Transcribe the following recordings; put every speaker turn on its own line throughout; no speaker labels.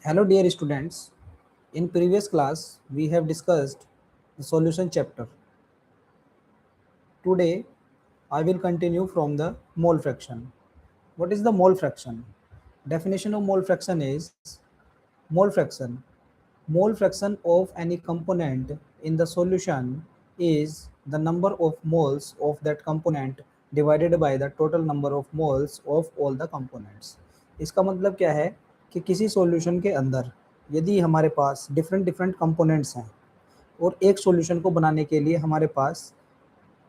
Hello dear students, in previous class we have discussed the solution chapter. Today I will continue from the mole fraction. What is the mole fraction? Definition of mole fraction is mole fraction. Mole fraction of any component in the solution is the number of moles of that component divided by the total number of moles of all the components. इसका मतलब क्या है कि किसी solution के अंदर यदि हमारे पास डिफरेंट डिफरेंट कंपोनेंट्स हैं और एक सॉल्यूशन को बनाने के लिए हमारे पास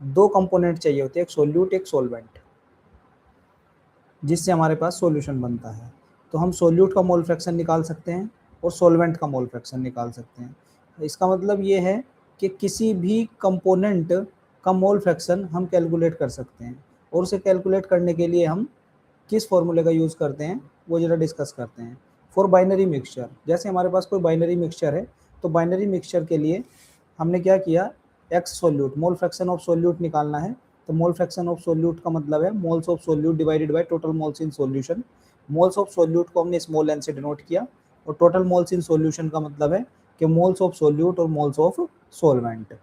दो कंपोनेंट चाहिए होते हैं, एक सोल्यूट एक सोलवेंट, जिससे हमारे पास सॉल्यूशन बनता है। तो हम सोल्यूट का मोल फ्रैक्शन निकाल सकते हैं और सॉल्वेंट का मोल फ्रैक्शन निकाल सकते हैं। इसका मतलब ये है कि किसी भी कंपोनेंट का मोल फ्रैक्शन हम कैलकुलेट कर सकते हैं, और उसे कैलकुलेट करने के लिए हम किस फॉर्मूले का यूज़ करते हैं वो ज़रा डिस्कस करते हैं। फॉर बाइनरी मिक्सचर, जैसे हमारे पास कोई बाइनरी मिक्सचर है तो बाइनरी मिक्सचर के लिए हमने क्या किया, x solute mole fraction of solute निकालना है। तो मोल फ्रैक्शन ऑफ सोल्यूट का मतलब है moles of solute divided by total moles in solution. Moles of solute को हमने स्मॉल एन से डिनोट किया, और टोटल मोल्स इन सॉल्यूशन का मतलब है कि मोल्स ऑफ सोल्यूट और मोल्स ऑफ सॉल्वेंट।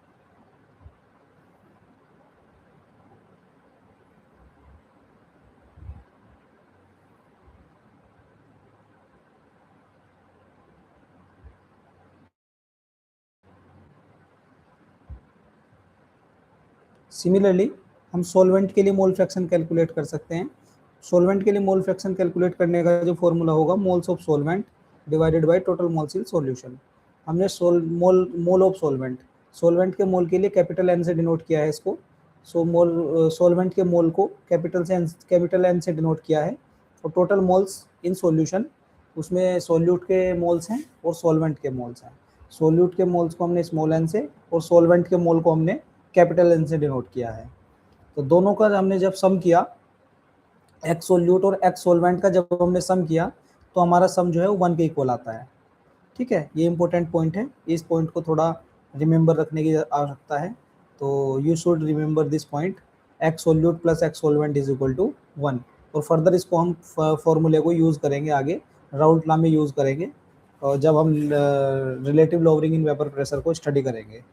सिमिलरली हम सॉल्वेंट के लिए मोल फ्रैक्शन कैलकुलेट कर सकते हैं। सॉल्वेंट के लिए मोल फ्रैक्शन कैलकुलेट करने का जो फॉर्मूला होगा, moles of solvent divided by total moles in solution. हमने मोल ऑफ सॉल्वेंट, सॉल्वेंट के मोल के लिए कैपिटल एन से डिनोट किया है इसको। सो मोल सॉल्वेंट के मोल को कैपिटल एन से डिनोट किया है, और टोटल मोल्स इन सॉल्यूशन, उसमें सोल्यूट के मोल्स हैं और सॉल्वेंट के मोल्स हैं। सोल्यूट के मोल्स को हमने स्मॉल एन से और सॉल्वेंट के मोल को हमने कैपिटल एन से डिनोट किया है। तो दोनों का हमने जब सम किया, एक्स सोल्यूट और एक्स सोलवेंट का जब हमने सम किया, तो हमारा सम जो है वो 1 के इक्वल आता है। ठीक है, ये इंपॉर्टेंट पॉइंट है, इस पॉइंट को थोड़ा रिमेंबर रखने की आवश्यकता है। तो you should remember this point, x solute plus x solvent is equal to 1। और फर्दर इसको हम फॉर्मूले को यूज़ करेंगे आगे, राउल्ट लॉ में यूज़ करेंगे, और जब हम relative lowering in vapour pressure को स्टडी करेंगे।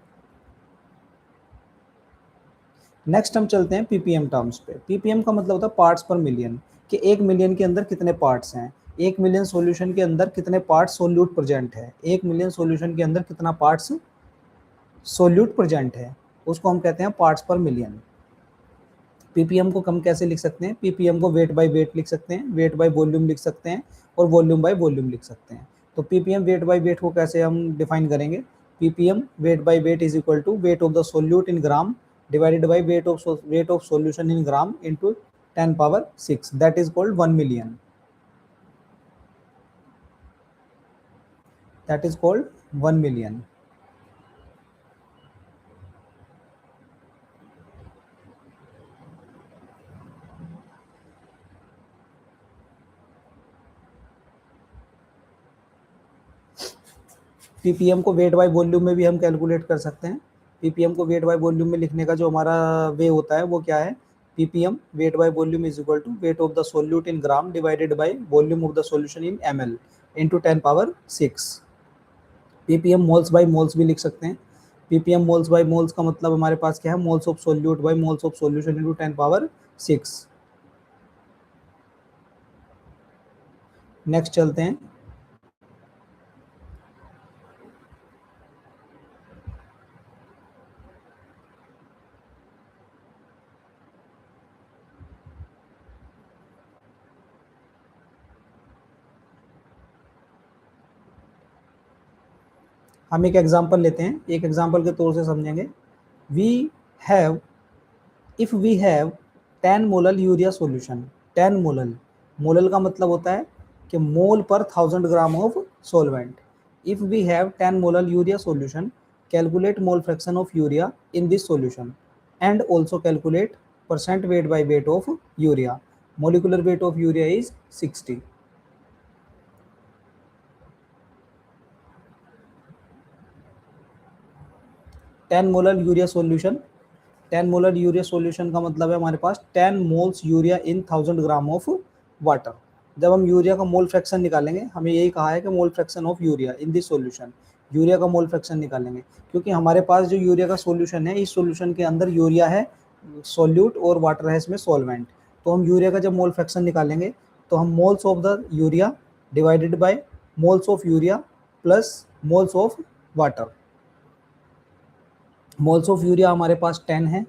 नेक्स्ट हम चलते हैं पीपीएम टर्म्स पे। पीपीएम का मतलब होता है पार्ट्स पर मिलियन, कि 1 मिलियन के अंदर कितने पार्ट्स हैं, 1 मिलियन सॉल्यूशन के अंदर कितने पार्ट्स सोल्यूट प्रेजेंट है, 1 मिलियन सॉल्यूशन के अंदर कितना पार्ट्स सोल्यूट प्रेजेंट है, उसको हम कहते हैं पार्ट्स पर मिलियन। पीपीएम को हम कैसे लिख सकते हैं, पीपीएम को वेट बाय वेट लिख सकते हैं, वेट बाय वॉल्यूम लिख सकते हैं, और वॉल्यूम बाय वॉल्यूम लिख सकते हैं। तो पीपीएम वेट बाय वेट को कैसे हम डिफाइन करेंगे, ppm weight by weight is equal to weight of the solute in gram divided by weight of solution in gram into 10 power 6, that is called 1 million, that is called 1 million। Ppm को wait by volume में भी हम calculate कर सकते हैं। Ppm को wait by volume में लिखने का जो हमारा वे होता है वो क्या है, ppm weight by volume is equal to weight of the solute in gram divided by volume of the solution in ml into 10 power 6। Ppm moles by moles भी लिख सकते हैं। पीपीएम मोल्स बाय मोल्स का मतलब हमारे पास क्या है, moles of solute by moles of solution into 10 power 6। Next चलते हैं, हम एक एग्जांपल लेते हैं, एक एग्जांपल के तौर से समझेंगे। We have, if we have 10 molal urea solution, 10 molal, molal का मतलब होता है कि mole per 1000 gram of solvent. If we have 10 molal urea solution, calculate mole fraction of urea in this solution and also calculate percent weight by weight of urea. Molecular weight of urea is 60। 10 molar urea solution, 10 molar urea solution का मतलब है हमारे पास 10 moles urea in 1000 gram of water. जब हम urea का mole fraction निकालेंगे, हमें यही कहा है कि मोल fraction of urea in this solution, urea का मोल फ्रैक्शन निकालेंगे, क्योंकि हमारे पास जो यूरिया का सॉल्यूशन है, इस सॉल्यूशन के अंदर यूरिया है सॉल्यूट और वाटर है इसमें सॉल्वेंट। तो हम यूरिया का जब मोल फ्रैक्शन निकालेंगे तो हम moles of the urea divided by moles of urea plus moles of water. Moles of urea हमारे पास 10 है,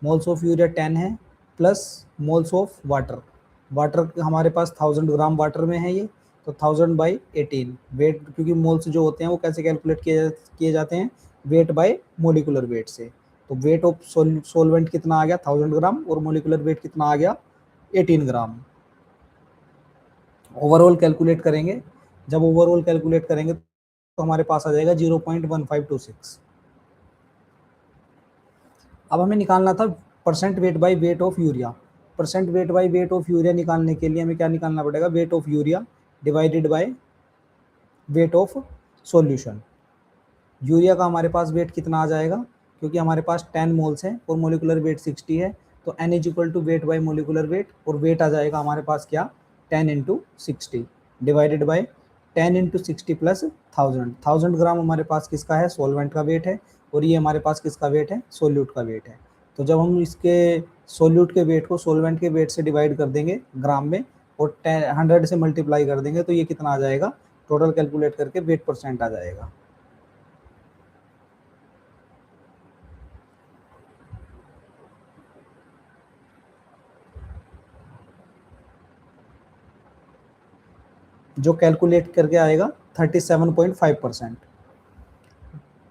मोल्स ऑफ यूरिया 10 है plus moles of water, water हमारे पास 1000 ग्राम वाटर में है ये, तो 1000/18 वेट, क्योंकि मोल्स जो होते हैं वो कैसे कैलकुलेट किए जाते हैं, वेट बाय मोलिकुलर वेट से। तो वेट ऑफ सोलवेंट कितना आ गया 1000 ग्राम और मोलिकुलर वेट कितना आ गया 18 ग्राम। ओवरऑल कैलकुलेट करेंगे, जब ओवरऑल कैलकुलेट करेंगे तो हमारे पास आ जाएगा 0.1526। अब हमें निकालना था percent weight by weight of urea. Percent weight by weight of urea निकालने के लिए हमें क्या निकालना पड़ेगा, wait of urea divided by weight of solution. Urea का हमारे पास वेट कितना आ जाएगा, क्योंकि हमारे पास 10 मोल्स हैं और मोलिकुलर वेट 60 है, तो n is equal to weight by molecular weight, और वेट आ जाएगा हमारे पास क्या 10 × 60 डिवाइडेड बाय 10 × 60 प्लस 1000 ग्राम हमारे पास किसका है, सॉल्वेंट का वेट है, और ये हमारे पास किसका वेट है, सोल्यूट का वेट है। तो जब हम इसके सोल्यूट के वेट को सोल्वेंट के वेट से डिवाइड कर देंगे ग्राम में और 100 से मल्टीप्लाई कर देंगे तो ये कितना आ जाएगा, टोटल कैलकुलेट करके वेट परसेंट आ जाएगा। जो कैलकुलेट करके आएगा 37.5%।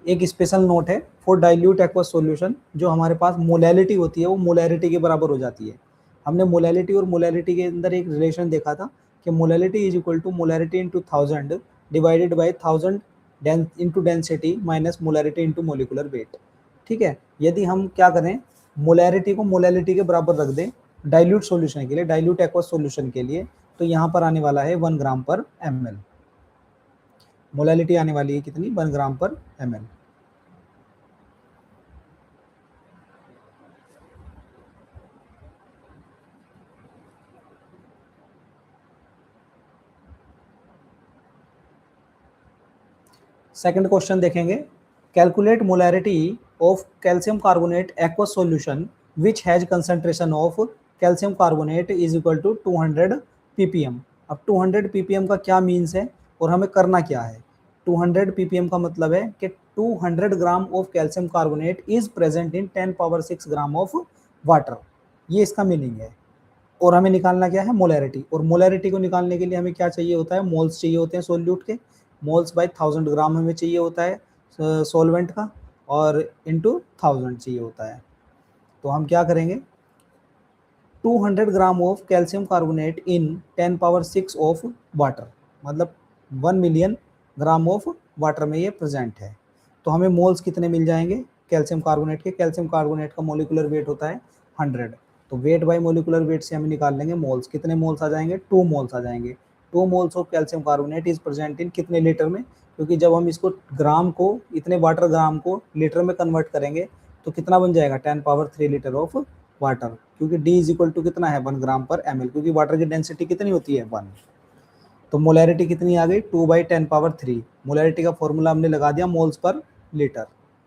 एक स्पेशल नोट है, फॉर डाइल्यूट एक्वस सॉल्यूशन जो हमारे पास मोलैलिटी होती है वो मोलैरिटी के बराबर हो जाती है। हमने मोलैलिटी और मोलैरिटी के अंदर एक रिलेशन देखा था कि molality is equal to molarity into 1000 divided by 1000 into density minus molarity into molecular weight. ठीक है, यदि हम क्या करें, मोलैरिटी को मोलैलिटी के बराबर रख दें डाइल्यूट सॉल्यूशन के लिए, डाइल्यूट एक्वस सॉल्यूशन के लिए, तो यहाँ पर आने वाला है 1 ग्राम पर ml। मोलैलिटी आने वाली है कितनी, 1 gram per ml। Second question देखेंगे, calculate molarity of calcium carbonate aqueous solution which has concentration of calcium carbonate is equal to 200 ppm। अब 200 ppm का क्या मीन्स है और हमें करना क्या है। 200 ppm का मतलब है कि 200 gram of calcium carbonate is present in 10⁻6 gram of water, ये इसका मीनिंग है। और हमें निकालना क्या है, मोलैरिटी, और मोलैरिटी को निकालने के लिए हमें क्या चाहिए होता है, मोल्स चाहिए होते हैं सोल्यूट के, मोल्स बाय 1000 ग्राम हमें चाहिए होता है सॉल्वेंट का, और इंटू 1000 चाहिए होता है। तो हम क्या करेंगे, 200 gram of calcium carbonate in 10⁻6 of water, मतलब 1 मिलियन ग्राम ऑफ वाटर में ये प्रेजेंट है। तो हमें मोल्स कितने मिल जाएंगे कैल्शियम कार्बोनेट के, कैल्शियम कार्बोनेट का मोलिकुलर वेट होता है 100, तो वेट बाय मोलिकुलर वेट से हम निकाल लेंगे मोल्स, कितने मोल्स आ जाएंगे 2 मोल्स आ जाएंगे। 2 moles of calcium carbonate is present in कितने लीटर में, क्योंकि जब हम इसको ग्राम को, इतने वाटर ग्राम को लीटर में कन्वर्ट करेंगे तो कितना बन जाएगा 10⁻3 लीटर ऑफ वाटर, क्योंकि D इज इक्वल टू कितना है 1 ग्राम पर ml, क्योंकि वाटर की डेंसिटी कितनी होती है 1। तो मोलैरिटी कितनी आ गई 2/10⁻3। मोलैरिटी का फॉर्मूला हमने लगा दिया मोल्स पर लीटर,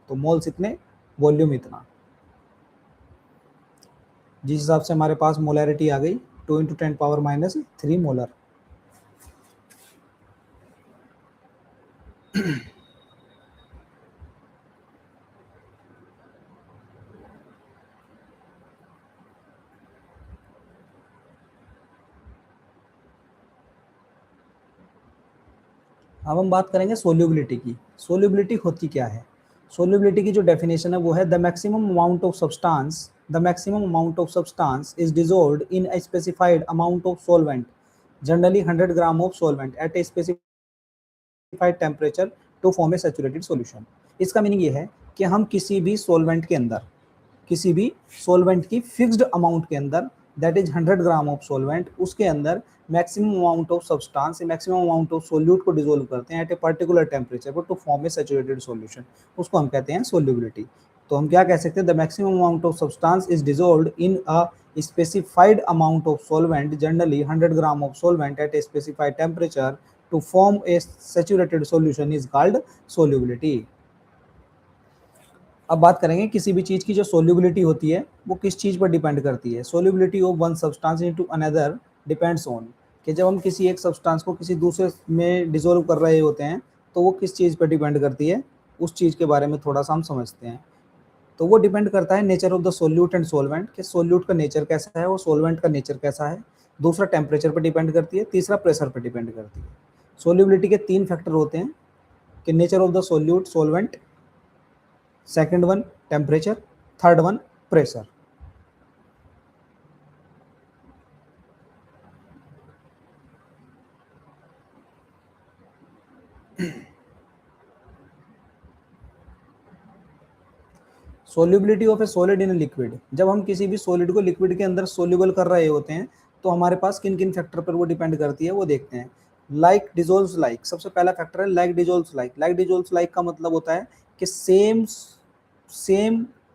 तो मोल्स इतने, वॉल्यूम इतना, जिस हिसाब से हमारे पास मोलैरिटी आ गई 2 × 10⁻³ मोलर। अब हम बात करेंगे सोल्यूबिलिटी की। सोल्यूबिलिटी होती क्या है, सोल्यूबिलिटी की जो डेफिनेशन है वो है the maximum amount of substance, the maximum amount of substance is dissolved in a specified amount of solvent, generally 100 gram of solvent at a specified temperature to form a saturated solution. इसका meaning ये है कि हम किसी भी solvent के अंदर, किसी भी सॉल्वेंट की फिक्स्ड अमाउंट के अंदर, that is 100 gram of solvent, उसके अंदर maximum amount of substance, maximum amount of solute को डिसोल्व करते हैं एट ए पर्टिकुलर टेम्परेचर पर to form a saturated solution, उसको हम कहते हैं सोल्यूबिलिटी। तो हम क्या कह सकते हैं, the maximum amount of substance is dissolved in a specified amount of solvent, generally 100 gram of solvent at a specified temperature to form a saturated solution is called solubility. अब बात करेंगे किसी भी चीज की जो सोल्यूबिलिटी होती है वो किस चीज पर डिपेंड करती है. Solubility of one substance into another depends on, कि जब हम किसी एक सब्सटेंस को किसी दूसरे में डिसोल्व कर रहे होते हैं तो वो किस चीज पर डिपेंड करती है, उस चीज के बारे में थोड़ा सा हम समझते हैं. तो वो डिपेंड करता है nature of the solute and solvent, कि सोल्यूट का नेचर कैसा है और सोलवेंट का नेचर कैसा है. दूसरा टेम्परेचर पर डिपेंड करती है, तीसरा प्रेशर पर डिपेंड करती है. सोल्यूबिलिटी के 3 फैक्टर होते हैं, कि nature of the solute solvent, second one temperature, third one pressure. Solubility of A solid in liquid, जब हम किसी भी सॉलिड को लिक्विड के अंदर सोल्यूबल कर रहे होते हैं तो हमारे पास किन किन फैक्टर पर वो डिपेंड करती है वो देखते हैं. लाइक डिजोल्व्स लाइक, सबसे पहला फैक्टर है like dissolves like. Like dissolves like का मतलब होता है कि सेम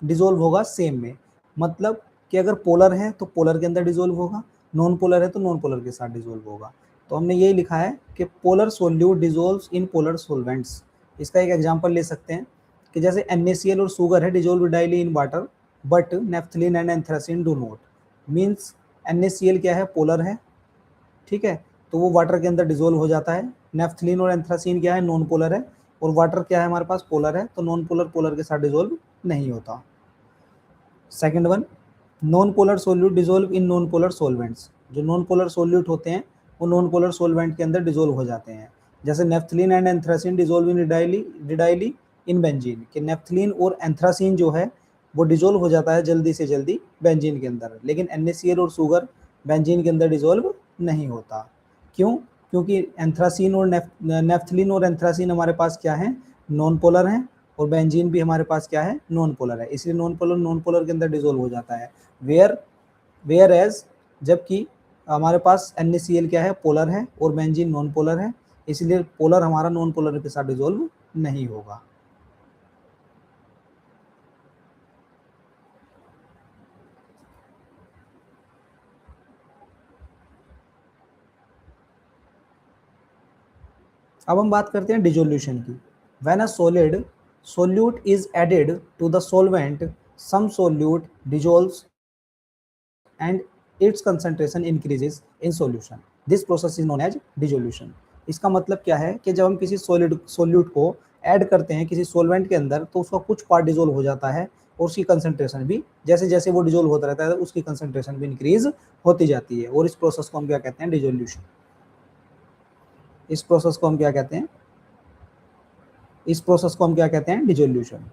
डिजोल्व होगा सेम में, मतलब कि अगर पोलर है तो पोलर के अंदर डिजोल्व होगा, नॉन पोलर है तो नॉन पोलर के साथ डिजोल्व होगा. तो हमने यही लिखा है कि polar solute dissolves in polar solvents. इसका एक एग्जांपल ले सकते हैं कि जैसे NaCl और शुगर है dissolve डायली in water but naphthalene and anthracene do not. Means NaCl क्या है, पोलर है, ठीक है, तो वो वाटर के अंदर डिजोल्व हो जाता है. नेफ्थलीन और एंथ्रासिन क्या है, नॉन पोलर है, और वाटर क्या है हमारे पास, पोलर है, तो नॉन पोलर पोलर के साथ डिजोल्व नहीं होता. Second one, non polar solute dissolve in non polar solvents. जो नॉन पोलर सोल्यूट होते हैं वो नॉन पोलर सोलवेंट के अंदर डिजोल्व हो जाते हैं. जैसे naphthalene and anthracene dissolve in readily in benzene, कि नेफ्थलीन और एंथ्रासिन जो है वो डिजोल्व हो जाता है जल्दी से जल्दी बेंजीन के अंदर, लेकिन NaCl और शुगर बेंजीन के अंदर डिजोल्व नहीं होता. क्यों? क्योंकि एंथ्रासिन और नेफ्थलीन और एंथ्रासिन हमारे पास क्या है, नॉन पोलर हैं, और बेंजीन भी हमारे पास क्या है, नॉन पोलर है, इसलिए नॉन पोलर के अंदर डिजोल्व हो जाता है. वेयर एज, जबकि हमारे पास NaCl क्या है, पोलर है, और बेंजीन नॉन पोलर है, इसलिए पोलर हमारा नॉन पोलर के साथ डिजोल्व नहीं होगा. अब हम बात करते हैं डिजोल्यूशन की. When a solid solute is added to the solvent, some solute dissolves and its concentration increases in solution. This process is known as dissolution. इसका मतलब क्या है कि जब हम किसी सोल्यूट को ऐड करते हैं किसी सोलवेंट के अंदर तो उसका कुछ पार्ट डिजोल्व हो जाता है, और उसकी कंसंट्रेशन भी जैसे जैसे वो डिजोल्व होता रहता है उसकी कंसंट्रेशन भी इंक्रीज होती जाती है, और इस प्रोसेस को हम क्या कहते हैं, डिजोल्यूशन. इस प्रोसेस को हम क्या कहते हैं, इस प्रोसेस को हम क्या कहते हैं, डिजोल्यूशन.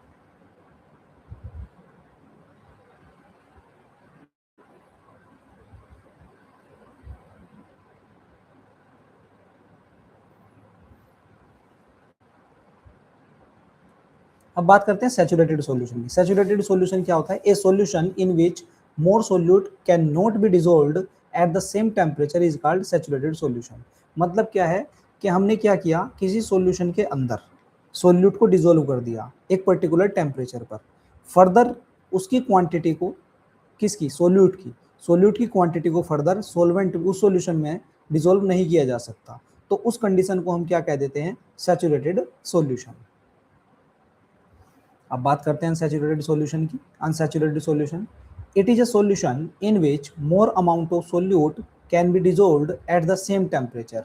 अब बात करते हैं सैचुरेटेड सॉल्यूशन की. सैचुरेटेड सॉल्यूशन क्या होता है, ए solution in which more solute can not be dissolved at the same temperature is called saturated solution. मतलब क्या है कि हमने क्या किया, किसी सॉल्यूशन के अंदर सोल्यूट को डिजोल्व कर दिया एक पर्टिकुलर टेम्परेचर पर, फर्दर उसकी क्वांटिटी को, किसकी, सोल्यूट की क्वांटिटी को फर्दर सोलवेंट उस सॉल्यूशन में डिजोल्व नहीं किया जा सकता, तो उस कंडीशन को हम क्या कह देते हैं, सैचुरेटेड सॉल्यूशन. अब बात करते हैं अनसैचुरेटेड सॉल्यूशन की. Unsaturated solution, it is a solution in which more amount of solute can be dissolved at the same temperature.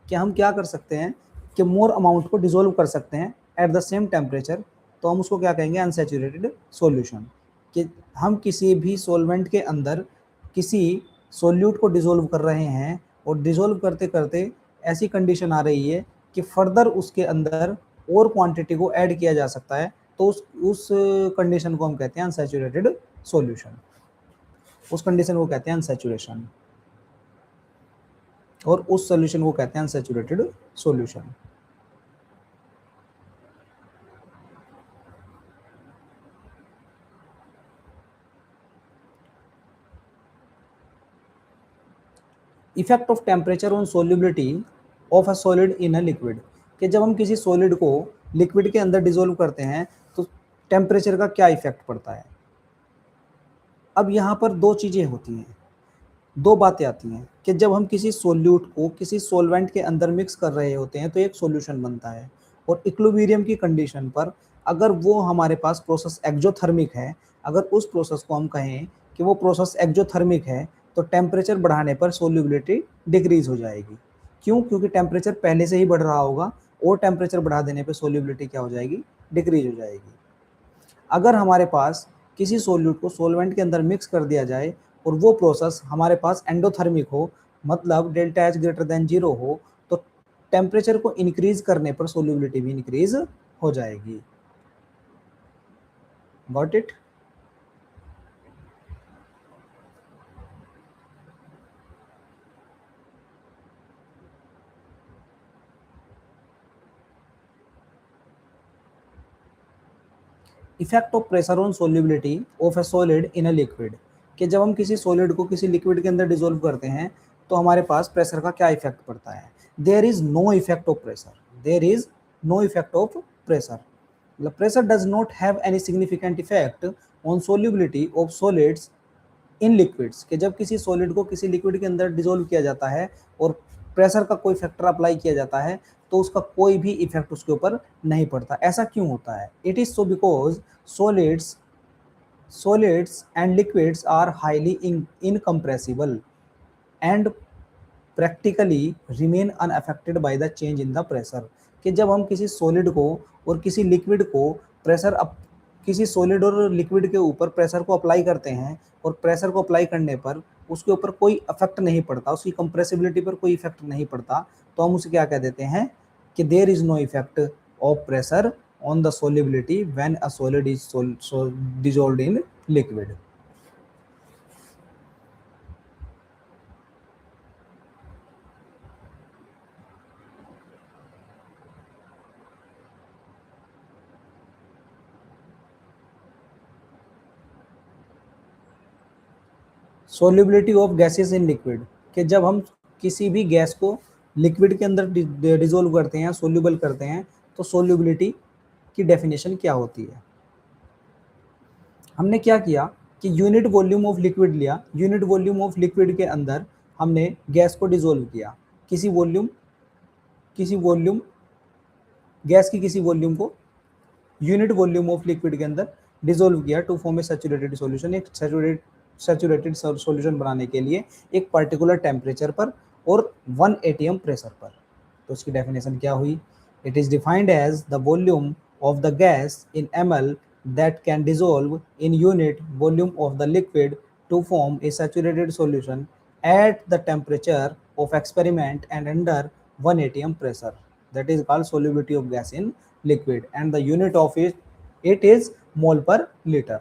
कि हम क्या कर सकते हैं कि मोर अमाउंट को डिजोल्व कर सकते हैं एट द सेम टेम्परेचर, तो हम उसको क्या कहेंगे, अनसैचुरेटेड सॉल्यूशन. कि हम किसी भी सॉल्वेंट के अंदर किसी सोल्यूट को डिजोल्व कर रहे हैं और डिजोल्व करते करते ऐसी कंडीशन आ रही है कि फर्दर उसके अंदर और क्वांटिटी को ऐड किया जा सकता है, तो उस कंडीशन को हम कहते हैं अनसैचुरेटेड सॉल्यूशन. उस कंडीशन को कहते हैं अनसैचुरेशन, और उस सॉल्यूशन को कहते हैं unsaturated solution. Effect of temperature on solubility of a solid in a liquid. कि जब हम किसी सॉलिड को लिक्विड के अंदर डिसोल्व करते हैं तो टेम्परेचर का क्या इफेक्ट पड़ता है. अब यहाँ पर दो चीज़ें होती हैं, दो बातें आती हैं कि जब हम किसी सोल्यूट को किसी सॉल्वेंट के अंदर मिक्स कर रहे होते हैं तो एक सॉल्यूशन बनता है, और इक्विलिब्रियम की कंडीशन पर अगर वो हमारे पास प्रोसेस एक्जोथर्मिक है, अगर उस प्रोसेस को हम कहें कि वो प्रोसेस एक्जोथर्मिक है, तो टेम्परेचर बढ़ाने पर सोल्यूबिलिटी डिक्रीज हो जाएगी। क्यों? क्योंकि टेम्परेचर पहले से ही बढ़ रहा होगा, और टेम्परेचर बढ़ा देने पर सोल्यूबिलिटी क्या हो जाएगी? डिक्रीज हो जाएगी। अगर हमारे पास किसी सोल्यूट को सॉल्वेंट के अंदर मिक्स कर दिया जाए और वो प्रोसेस हमारे पास एंडोथर्मिक हो, मतलब डेल्टा एच ग्रेटर देन 0 हो, तो टेम्परेचर को इंक्रीज करने पर सोल्यूबिलिटी भी इंक्रीज हो जाएगी। Got it? Effect of pressure on solubility of A solid in a liquid, कि जब हम किसी सॉलिड को किसी लिक्विड के अंदर डिसॉल्व करते हैं तो हमारे पास प्रेशर का क्या इफेक्ट पड़ता है? There is no effect of pressure, there is no effect of pressure, मतलब pressure does not have any significant effect on solubility of solids in liquids, कि जब किसी सॉलिड को किसी लिक्विड के अंदर डिसॉल्व किया जाता है और प्रेशर का कोई फैक्टर अप्लाई किया जाता है तो उसका कोई भी इफेक्ट उसके ऊपर नहीं पड़ता। ऐसा क्यों होता है? It is so because solids solids and liquids are highly incompressible and practically remain unaffected by the change in the pressure, कि जब हम किसी सॉलिड को और किसी लिक्विड को प्रेशर किसी सॉलिड और लिक्विड के ऊपर प्रेशर को अप्लाई करते हैं और प्रेशर को अप्लाई करने पर उसके ऊपर कोई इफेक्ट नहीं पड़ता, उसकी कंप्रेसिबिलिटी पर कोई इफेक्ट नहीं पड़ता, तो हम उसे क्या कह देते हैं कि there is no effect of pressure on the solubility when a solid is dissolved in liquid. Solubility of gases in liquid, कि जब हम किसी भी गैस को लिक्विड के अंदर डिसॉल्व करते हैं, सोल्यूबल करते हैं, तो सोल्यूबिलिटी की डेफिनेशन क्या होती है? हमने क्या किया कि यूनिट वॉल्यूम ऑफ लिक्विड लिया, यूनिट वॉल्यूम ऑफ लिक्विड के अंदर हमने गैस को डिसॉल्व किया, किसी वॉल्यूम गैस की किसी वॉल्यूम को यूनिट वॉल्यूम ऑफ लिक्विड के अंदर डिसॉल्व किया to form a saturated solution, एक सैचुरेटेड सॉल्यूशन बनाने के लिए एक पर्टिकुलर टेम्परेचर पर और 1 atm प्रेशर पर। तो उसकी डेफिनेशन क्या हुई? It is defined as the volume of the gas in ml that can dissolve in unit volume of the liquid to form a saturated solution at the temperature of experiment and under 1 atm pressure. That is called solubility of gas in liquid, and the unit of it is mole per liter.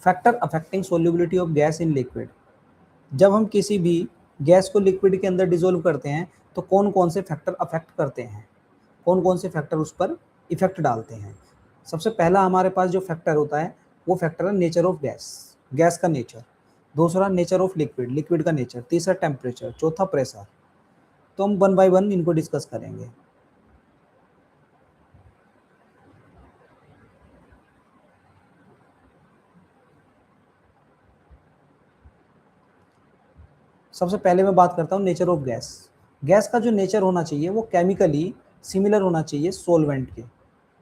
Factor affecting solubility of gas in liquid, जब हम किसी भी gas को liquid के अंदर dissolve करते हैं तो कौन कौन से फैक्टर अफेक्ट करते हैं, कौन कौन से फैक्टर उस पर इफेक्ट डालते हैं? सबसे पहला हमारे पास जो फैक्टर होता है वो फैक्टर है नेचर ऑफ गैस, गैस का नेचर। दूसरा नेचर ऑफ लिक्विड, लिक्विड का नेचर। तीसरा टेम्परेचर। चौथा प्रेशर। तो हम 1 बाय 1 इनको डिस्कस करेंगे। सबसे पहले मैं बात करता हूँ नेचर ऑफ गैस। गैस का जो नेचर होना चाहिए वो केमिकली सिमिलर होना चाहिए सोलवेंट के,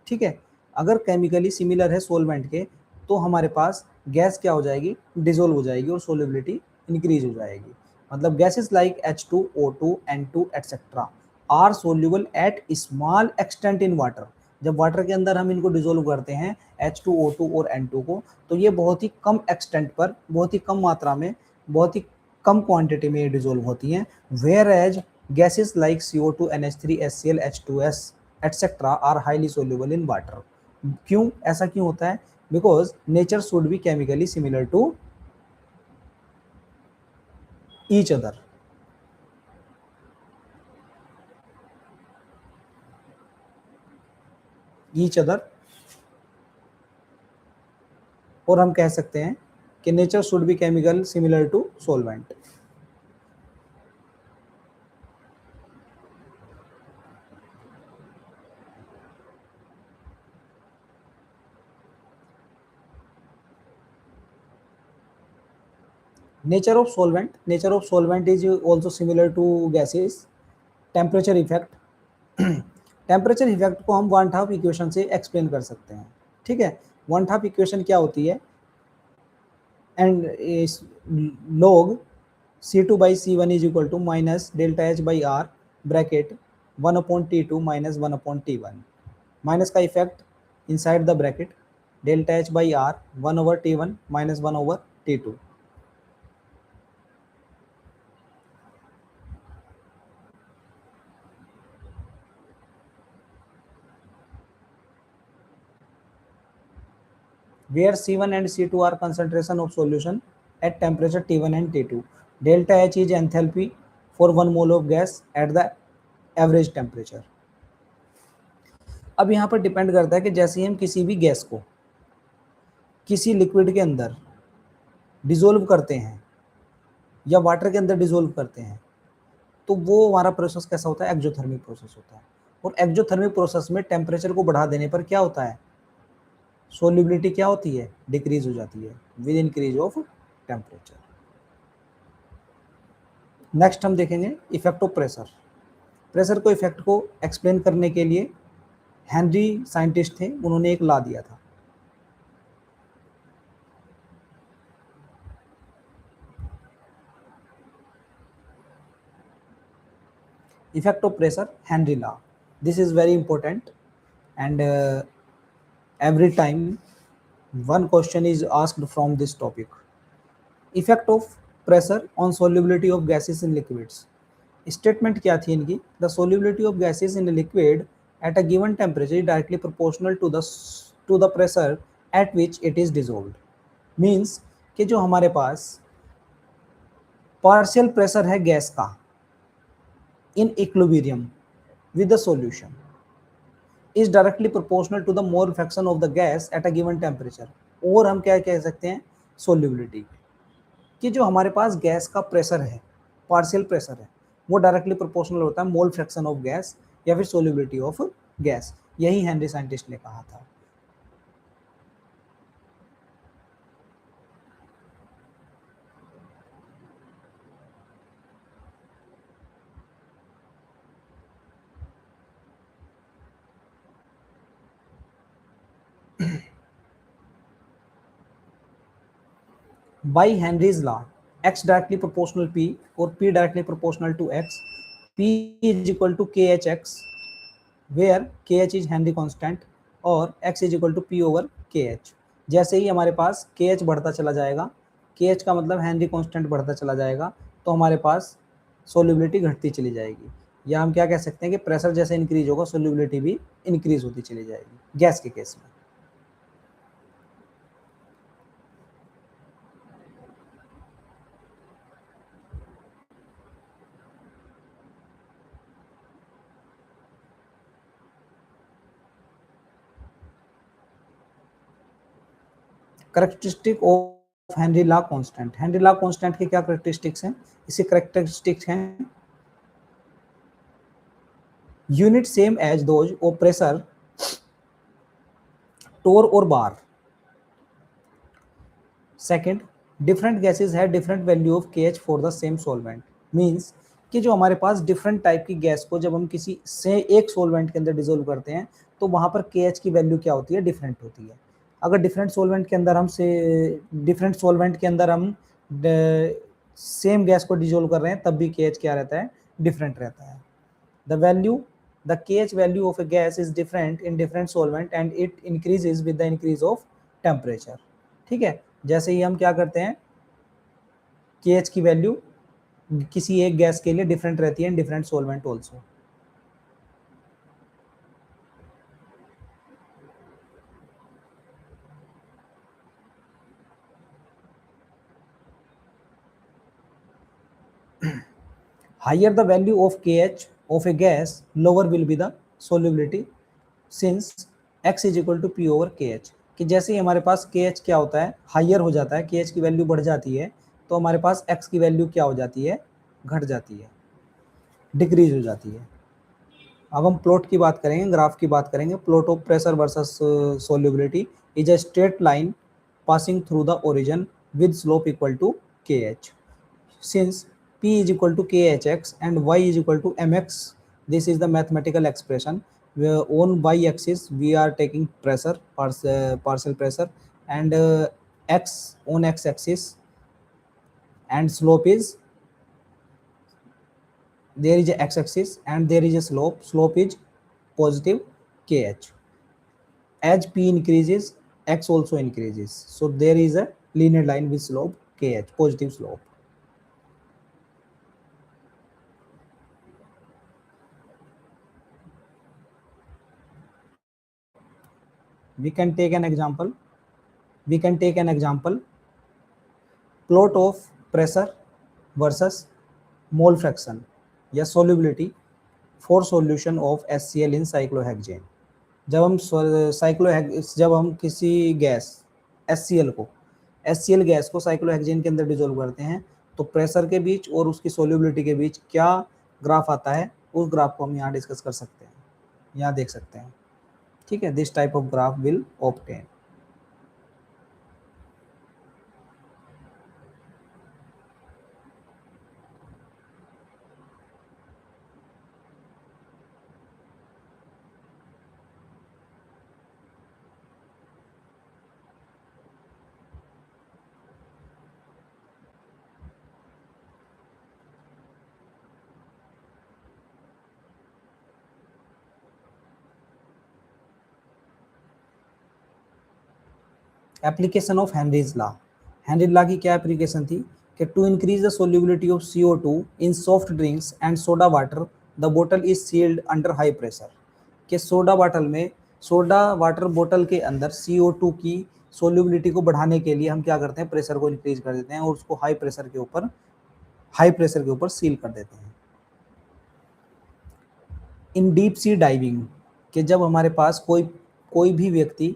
ठीक है। अगर केमिकली सिमिलर है सोलवेंट के तो हमारे पास गैस क्या हो जाएगी, डिसॉल्व हो जाएगी और सोल्युबिलिटी इंक्रीज हो जाएगी। मतलब gases like H2O2 N2 etcetera are soluble at small extent in water. जब वाटर के अंदर हम इनको डिसॉल्व करते हैं H2O2 और N2 को, तो ये बहुत ही कम एक्सटेंट पर, बहुत ही कम मात्रा में, बहुत ही कम क्वांटिटी में ये डिसॉल्व होती हैं। Whereas gases like CO2 NH3 HCl H2S etcetera are highly soluble in water. क्यों? ऐसा क्यों होता है? Because nature should be chemically similar to each other. Each other, और हम कह सकते हैं कि nature should be chemical similar to solvent. Nature of solvent is also similar to gases. Temperature effect, temperature effect को हम वन हाफ इक्वेशन से explain कर सकते हैं। ठीक है, वन हाफ इक्वेशन क्या होती है, and log C2 by C1 is equal to minus delta H by R bracket 1 upon T2 minus 1 upon T1, minus का effect inside the bracket delta H by R 1 over T1 minus 1 over T2। where C1 and C2 are concentration of solution at temperature T1 and T2. Delta H is enthalpy for 1 mole of gas at the average temperature। अब यहाँ पर depend करता है कि जैसे ही हम किसी भी गैस को किसी लिक्विड के अंदर डिसोल्व करते हैं या वाटर के अंदर डिसोल्व करते हैं तो वो हमारा प्रोसेस कैसा होता है, एक्सोथर्मिक प्रोसेस होता है। और एक्सोथर्मिक प्रोसेस में टेम्परेचर को बढ़ा देने पर क्या होता है, सोल्युबिलिटी क्या होती है, डिक्रीज हो जाती है with increase of temperature. Next हम देखेंगे इफेक्ट ऑफ प्रेशर। प्रेशर को इफेक्ट को एक्सप्लेन करने के लिए हेनरी साइंटिस्ट थे, उन्होंने एक लॉ दिया था। Effect of pressure, Henry law. This is very important and every time one question is asked from this topic। effect of pressure on solubility of gases in liquids। statement क्या थी इनकी, the solubility of gases in a liquid at a given temperature is directly proportional to the pressure at which it is dissolved। means कि जो हमारे पास partial pressure है gas का in equilibrium with the solution is directly proportional to the mole fraction of the gas at a given temperature। और हम क्या कह सकते हैं, solubility कि जो हमारे पास गैस का प्रेशर है, पार्शियल प्रेशर है, वो डायरेक्टली प्रोपोर्शनल होता है मोल फ्रैक्शन ऑफ गैस या फिर सोल्युबिलिटी ऑफ गैस। यही हेनरी साइंटिस्ट ने कहा था। By Henry's law, x directly proportional p or p directly proportional to x, p is equal to khx where kh is Henry constant और x is equal to p over kh। जैसे ही हमारे पास kh बढ़ता चला जाएगा, kh का मतलब Henry constant बढ़ता चला जाएगा, तो हमारे पास सोल्युबिलिटी घटती चली जाएगी। या हम क्या कह सकते हैं कि प्रेशर जैसे इंक्रीज होगा सोल्युबिलिटी भी इंक्रीज होती चली जाएगी गैस के केस में। Characteristic of Henry law constant. Henry law constant के क्या करेक्टरिस्टिक्स हैं, इसके करेक्टरिस्टिक्स हैं unit same as those of pressure, torr और bar. Second, different gases have different value of KH for the same solvent. Means कि जो हमारे पास डिफरेंट टाइप की गैस को जब हम किसी से एक सॉल्वेंट के अंदर डिसोल्व करते हैं तो वहां पर केएच की वैल्यू क्या होती है, डिफरेंट होती है। अगर डिफरेंट सॉल्वेंट के अंदर हम सेम गैस को डिसोल्व कर रहे हैं तब भी केएच क्या रहता है, डिफरेंट रहता है। The KH value of A gas is different in different solvent and it increases with the increase of temperature. ठीक है, जैसे ही हम क्या करते हैं, केएच की वैल्यू किसी एक गैस के लिए डिफरेंट रहती है in different solvent also. Higher the value of KH of a gas, lower will be the solubility since X is equal to P over KH। कि जैसे ही हमारे पास के एच क्या होता है, हाइयर हो जाता है, के एच की वैल्यू बढ़ जाती है, तो हमारे पास एक्स की वैल्यू क्या हो जाती है, घट जाती है, डिक्रीज हो जाती है। अब हम प्लॉट की बात करेंगे, ग्राफ की बात करेंगे। Plot of pressure versus solubility is a straight line passing through the origin with slope equal to kh. Since p is equal to khx and y is equal to mx, this is the mathematical expression. Where on y-axis we are taking pressure, partial pressure, and x on x-axis, and slope is, there is a x-axis and there is a slope. Slope is positive kh. As p increases, x also increases. So there is a linear line with slope kh, positive slope. We can take an example. We can take an example. Plot of pressure versus mole fraction या solubility for solution of HCl in cyclohexane. जब हम जब हम किसी gas HCl gas को cyclohexane के अंदर dissolve करते हैं, तो प्रेशर के बीच और उसकी सोल्यूबिलिटी के बीच क्या ग्राफ आता है, उस ग्राफ को हम यहाँ डिस्कस कर सकते हैं, यहाँ देख सकते हैं। ठीक है, this type of graph will obtain. Application of Henry's law. Henry law की क्या एप्लीकेशन थी कि to increase the solubility of CO2 in soft drinks and soda water, the बोतल is sealed under high pressure. कि soda water बोतल के अंदर CO2 की सोल्यूबिलिटी को बढ़ाने के लिए हम क्या करते हैं, प्रेशर को इंक्रीज कर देते हैं और उसको हाई प्रेशर के ऊपर सील कर देते हैं। इन डीप सी डाइविंग, कि जब हमारे पास कोई भी व्यक्ति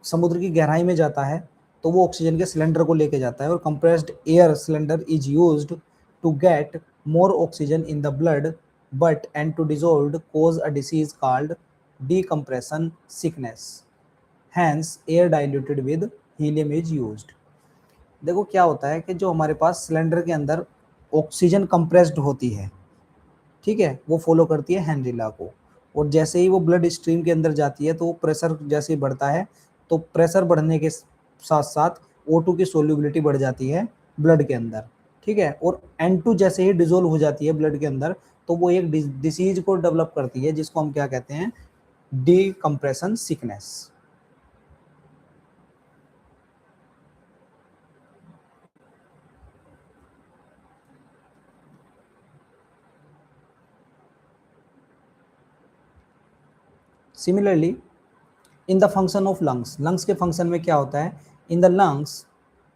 समुद्र की गहराई में जाता है, तो वो ऑक्सीजन के सिलेंडर को लेके जाता है, और compressed air cylinder is used to get more oxygen in the blood, but and to dissolve cause a disease called decompression sickness. Hence air diluted with helium is used. देखो क्या होता है कि जो हमारे पास सिलेंडर के अंदर ऑक्सीजन कंप्रेस्ड होती है, ठीक है, वो फॉलो करती है हेनरी लॉ को, और जैसे ही वो ब्लड स्ट्रीम के अंदर जाती है, तो प्रेशर जैसे ही बढ़ता है, तो प्रेशर बढ़ने के साथ साथ O2 की सोल्यूबिलिटी बढ़ जाती है ब्लड के अंदर। ठीक है, और N2 जैसे ही डिजोल्व हो जाती है ब्लड के अंदर, तो वो एक डिसीज को डेवलप करती है, जिसको हम क्या कहते हैं, decompression sickness. Similarly, in the function of lungs के फंक्शन में क्या होता है, in the lungs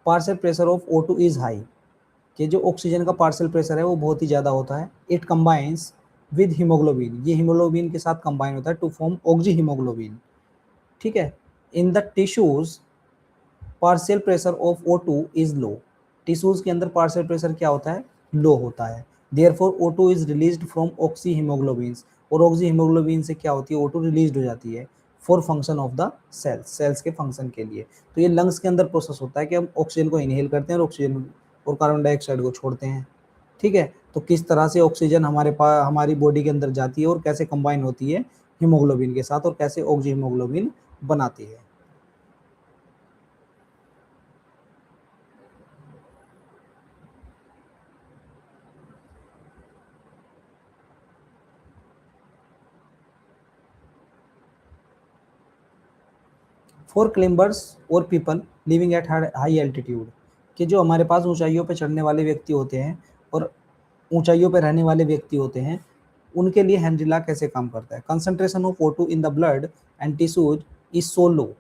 partial pressure of O2 is high, कि जो ऑक्सीजन का पार्शियल प्रेशर है वो बहुत ही ज़्यादा होता है। इट कंबाइंस विद हीमोग्लोबिन, ये हीमोग्लोबिन के साथ कंबाइन होता है टू फॉर्म ऑक्सी हीमोग्लोबिन। ठीक है, in the tissues partial pressure of O2 is low, tissues के अंदर पार्शियल प्रेशर क्या होता है, लो होता है। Therefore O2 is released from oxy haemoglobins, और ऑक्सी हीमोग्लोबिन से क्या होती है, O2 रिलीज हो जाती है for function of the cells के फंक्शन के लिए। तो ये लंग्स के अंदर प्रोसेस होता है कि हम ऑक्सीजन को इनहेल करते हैं और ऑक्सीजन और कार्बन डाइऑक्साइड को छोड़ते हैं। ठीक है, तो किस तरह से ऑक्सीजन हमारी बॉडी के अंदर जाती है और कैसे कंबाइन होती है हीमोग्लोबिन के साथ, और कैसे ऑक्सी हीमोग्लोबिन बनाती है। फॉर क्लाइंबर्स और people living at high altitude, कि जो हमारे पास ऊंचाइयों पर चढ़ने वाले व्यक्ति होते हैं और ऊंचाइयों पर रहने वाले व्यक्ति होते हैं, उनके लिए हेनरी लॉ कैसे काम करता है। Concentration of O2 in the blood and tissues is so low,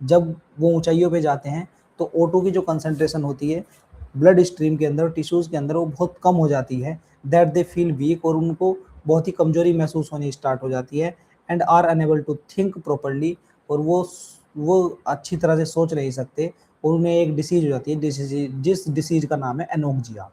जब वो ऊंचाइयों पे जाते हैं तो O2 की जो कंसंट्रेशन होती है ब्लड स्ट्रीम के अंदर, टिश्यूज़ के अंदर, वो बहुत कम हो जाती है, दैट दे फील वीक, और उनको बहुत ही कमजोरी महसूस होनी स्टार्ट हो जाती है, and are unable to think properly, और वो वो अच्छी तरह से सोच नहीं सकते और उन्हें एक डिसीज हो जाती है, जिस डिसीज का नाम है एनोक्सिया।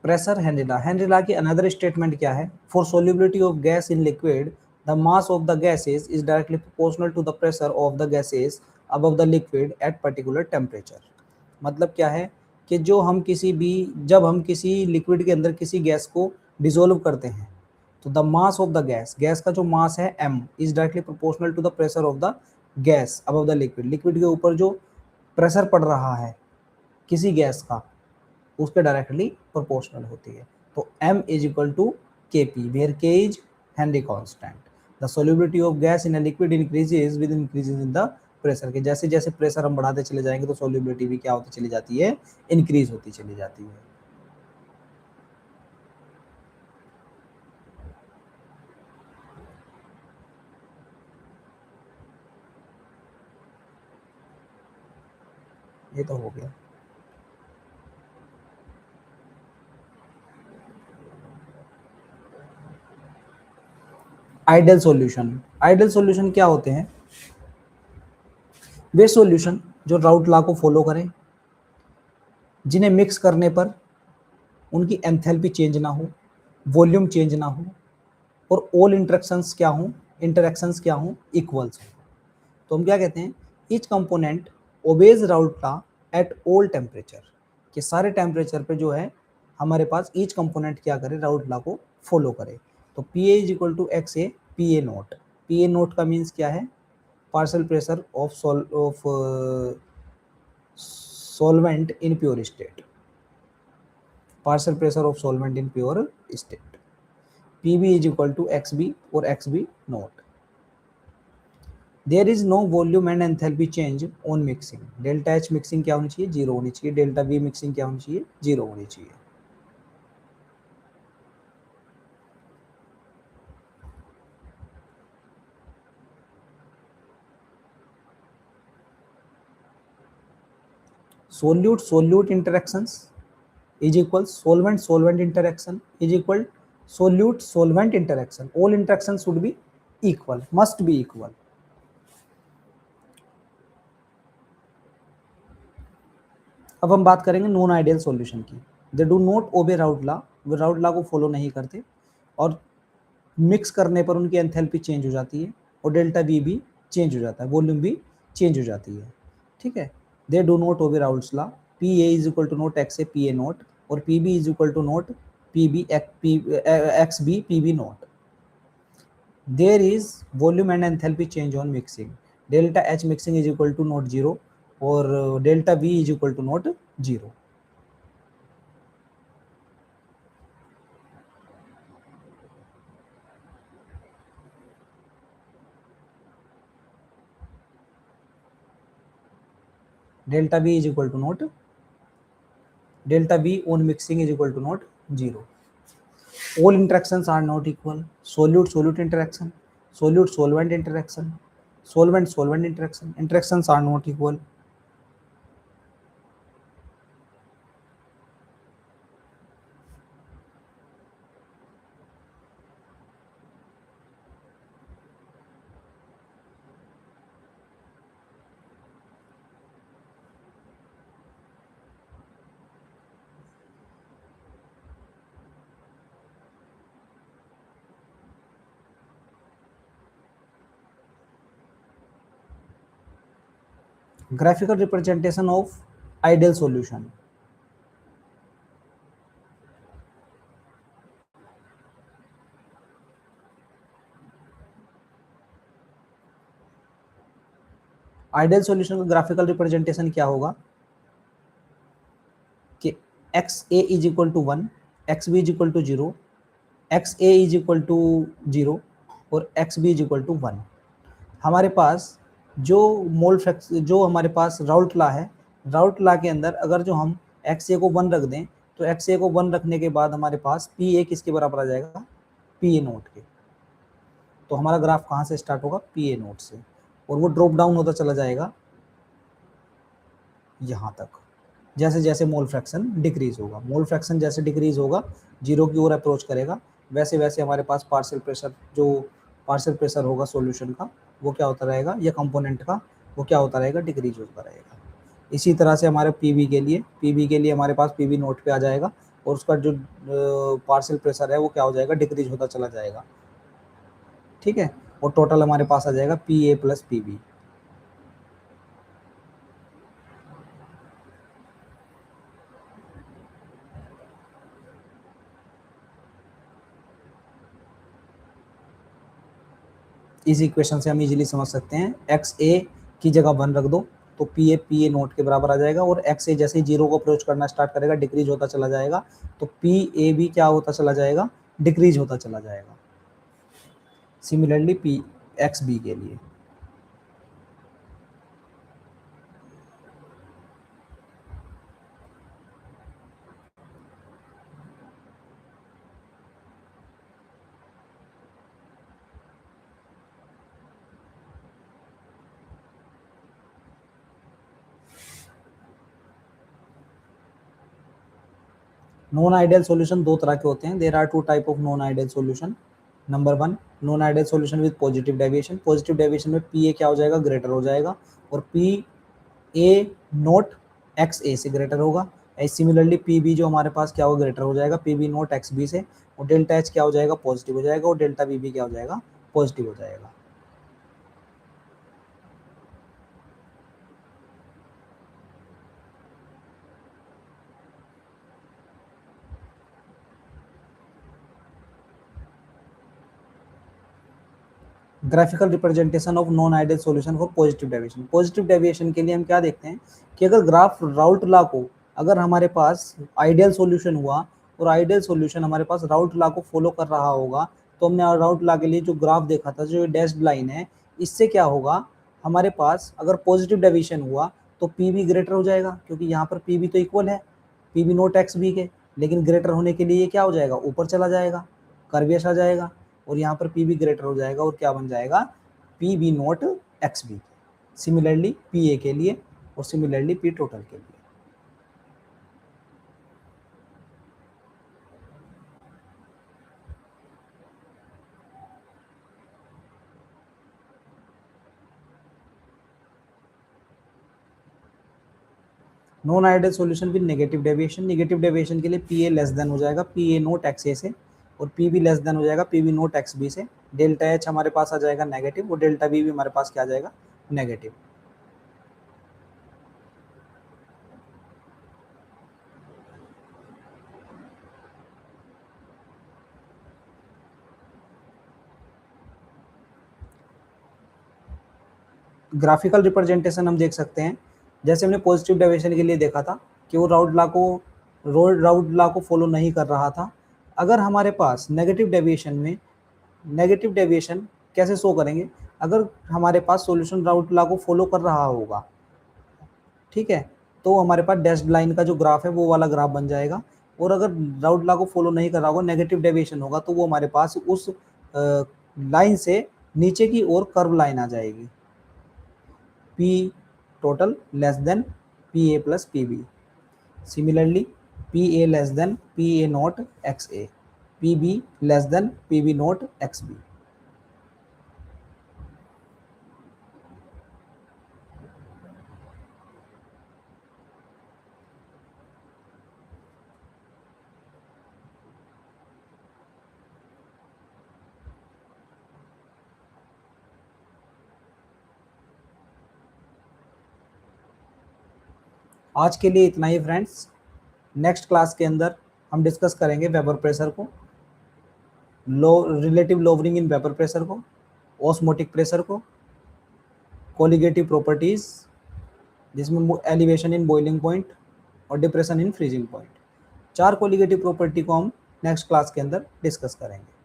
प्रेशर हेनरी ला की अनदर स्टेटमेंट क्या है? For solubility of gas in liquid the mass of the gases is directly proportional to the pressure of the gases above the liquid at particular temperature. मतलब क्या है कि जब हम किसी लिक्विड के अंदर किसी गैस को डिसोल्व करते हैं तो the mass of the gas का जो मास है m is directly proportional to the pressure of the gas above the liquid के ऊपर जो प्रेशर पड़ रहा है किसी गैस का उसके डायरेक्टली प्रोपोर्शनल होती है। तो m इज इक्वल टू के पी, वेयर के is Henry constant. The solubility of gas in a liquid increases with increases in the pressure के, जैसे जैसे प्रेशर हम बढ़ाते चले जाएंगे तो सोल्यूबिलिटी भी क्या होती चली जाती है? इंक्रीज होती चली जाती है। ये तो हो गया। आइडियल सॉल्यूशन क्या होते हैं? वे सॉल्यूशन जो राउट लॉ को फॉलो करें, जिन्हें मिक्स करने पर उनकी एंथैल्पी चेंज ना हो, वॉल्यूम चेंज ना हो और ऑल इंटरेक्शंस क्या हों? इक्वल्स हो। तो हम क्या कहते हैं? Each component obeys route law at all temperature, कि सारे टेम्परेचर पे जो है हमारे पास ईच कंपोनेंट क्या करे? राउट लॉ को फॉलो करे। तो P A is equal to X A P A naught. P A naught का मीन्स क्या है? Partial pressure of solvent in pure state, partial pressure of solvent in pure state। pb is equal to xb or xb naught। there is no volume and enthalpy change on mixing। Delta H mixing क्या होनी चाहिए? Zero होनी चाहिए। Delta we mixing क्या होनी चाहिए? Zero होनी चाहिए। solute interactions is equal solvent interaction is equal solute interaction। all interactions should be equal, must be equal। अब हम बात करेंगे नॉन आइडियल सॉल्यूशन की। दे डू नॉट ओबे राउट लॉ, वे राउट लॉ को फॉलो नहीं करते और मिक्स करने पर उनकी एंथैल्पी चेंज हो जाती है और डेल्टा वी भी चेंज हो जाता है, वॉल्यूम भी चेंज हो जाती है। ठीक है। They do not obey Raoult's law. P A is equal to not X A P A naught और P B is equal to not P B X B P B naught. There is volume and enthalpy change on mixing. Delta H mixing is equal to not zero और delta V is equal to not zero. delta v is equal to not delta v on mixing is equal to not zero। all interactions are not equal। solute interaction, solvent interaction, solvent interaction, interactions are not equal। graphical representation of ideal solution। Ideal solution का graphical representation क्या होगा कि X A is equal to one, X B is equal to zero, X A is equal to zero और X B is equal to one. हमारे पास जो जो हमारे पास राउल्ट लॉ है, राउल्ट लॉ के अंदर अगर जो हम एक्स ए को 1 रख दें, तो एक्स ए को 1 रखने के बाद हमारे पास पी ए किसके बराबर आ जाएगा, पी ए नोट के। तो हमारा ग्राफ कहाँ से स्टार्ट होगा, पी ए नोट से, और वो ड्रॉप डाउन होता चला जाएगा यहाँ तक। जैसे जैसे मोल फ्रैक्शन डिक्रीज होगा, मोल फ्रैक्शन जैसे डिक्रीज होगा, जीरो की ओर अप्रोच करेगा, वैसे वैसे हमारे पास पार्शियल प्रेशर, जो पार्शियल प्रेशर होगा सॉल्यूशन का, वो क्या होता रहेगा, या कंपोनेंट का, वो क्या होता रहेगा, डिक्रीज होता रहेगा। इसी तरह से हमारे पीबी के लिए हमारे पास पीबी नोट पे आ जाएगा, और उसका जो पार्शियल प्रेशर है वो क्या हो जाएगा, डिक्रीज होता चला जाएगा। ठीक है, और टोटल हमारे पास आ जाएगा P A plus P B. इस इक्वेशन से हम इजीली समझ सकते हैं, एक्स ए की जगह 1 रख दो तो पी ए नोट के बराबर आ जाएगा, और एक्स ए जैसे ही जीरो को अप्रोच करना स्टार्ट करेगा डिक्रीज होता चला जाएगा, तो पी ए भी क्या होता चला जाएगा, डिक्रीज होता चला जाएगा। सिमिलरली पी एक्स बी के लिए नॉन आइडियल सॉल्यूशन दो तरह के होते हैं, there are two type of non ideal solution. Number 1, non ideal solution with positive deviation. Positive deviation में पी ए क्या हो जाएगा, ग्रेटर हो जाएगा, और P A naught X A से ग्रेटर होगा। सिमिलरली पी बी जो हमारे पास क्या होगा, ग्रेटर हो जाएगा P B naught X B से, और डेल्टा एच क्या हो जाएगा, पॉजिटिव हो जाएगा, और डेल्टा बी भी क्या हो जाएगा, पॉजिटिव हो जाएगा। Graphical representation of non ideal solution for positive deviation. Positive deviation के लिए हम क्या देखते हैं कि अगर ग्राफ राउल्ट लॉ को, अगर हमारे पास आइडियल सॉल्यूशन हुआ और आइडियल सॉल्यूशन हमारे पास राउल्ट लॉ को फॉलो कर रहा होगा, तो हमने राउल्ट लॉ के लिए जो ग्राफ देखा था, जो डैश्ड लाइन है, इससे क्या होगा, हमारे पास अगर पॉजिटिव डेविएशन हुआ तो पी बी ग्रेटर हो जाएगा, क्योंकि यहाँ पर पी बी तो इक्वल है P B naught X B के, लेकिन ग्रेटर होने के लिए ये क्या हो जाएगा, ऊपर चला जाएगा, कर्वेश आ जाएगा, और यहाँ पर पी बी ग्रेटर हो जाएगा, और क्या बन जाएगा, P B naught X B. Similarly P A के लिए, और सिमिलरली पी टोटल के लिए। Non ideal solution with negative deviation. Negative deviation के लिए पी ए लेस देन हो जाएगा P A naught X A से, और पी बी लेस देन हो जाएगा P B naught X B से। डेल्टा एच हमारे पास आ जाएगा नेगेटिव, और डेल्टा बी भी हमारे पास क्या आ जाएगा, नेगेटिव। ग्राफिकल रिप्रेजेंटेशन हम देख सकते हैं, जैसे हमने पॉजिटिव डेविएशन के लिए देखा था कि वो राउल्ट लॉ को फॉलो नहीं कर रहा था। अगर हमारे पास नेगेटिव डेविएशन में, नेगेटिव डेविएशन कैसे शो करेंगे, अगर हमारे पास सॉल्यूशन राउल्ट लॉ को फॉलो कर रहा होगा, ठीक है, तो हमारे पास डैश्ड लाइन का जो ग्राफ है वो वाला ग्राफ बन जाएगा। और अगर राउल्ट लॉ को फॉलो नहीं कर रहा होगा, नेगेटिव डेविएशन होगा, तो वो हमारे पास उस लाइन से नीचे की ओर कर्व लाइन आ जाएगी, P total less than PA plus PB. Similarly, PA less than PA not XA, PB less than PB not XB. आज के लिए इतना ही फ्रेंड्स। नेक्स्ट क्लास के अंदर हम डिस्कस करेंगे वेपर प्रेशर को, relative lowering in vapour pressure को, ऑस्मोटिक प्रेशर को, कोलिगेटिव प्रॉपर्टीज जिसमें एलिवेशन इन बॉइलिंग पॉइंट और depression in freezing point, 4 colligative property को हम नेक्स्ट क्लास के अंदर डिस्कस करेंगे।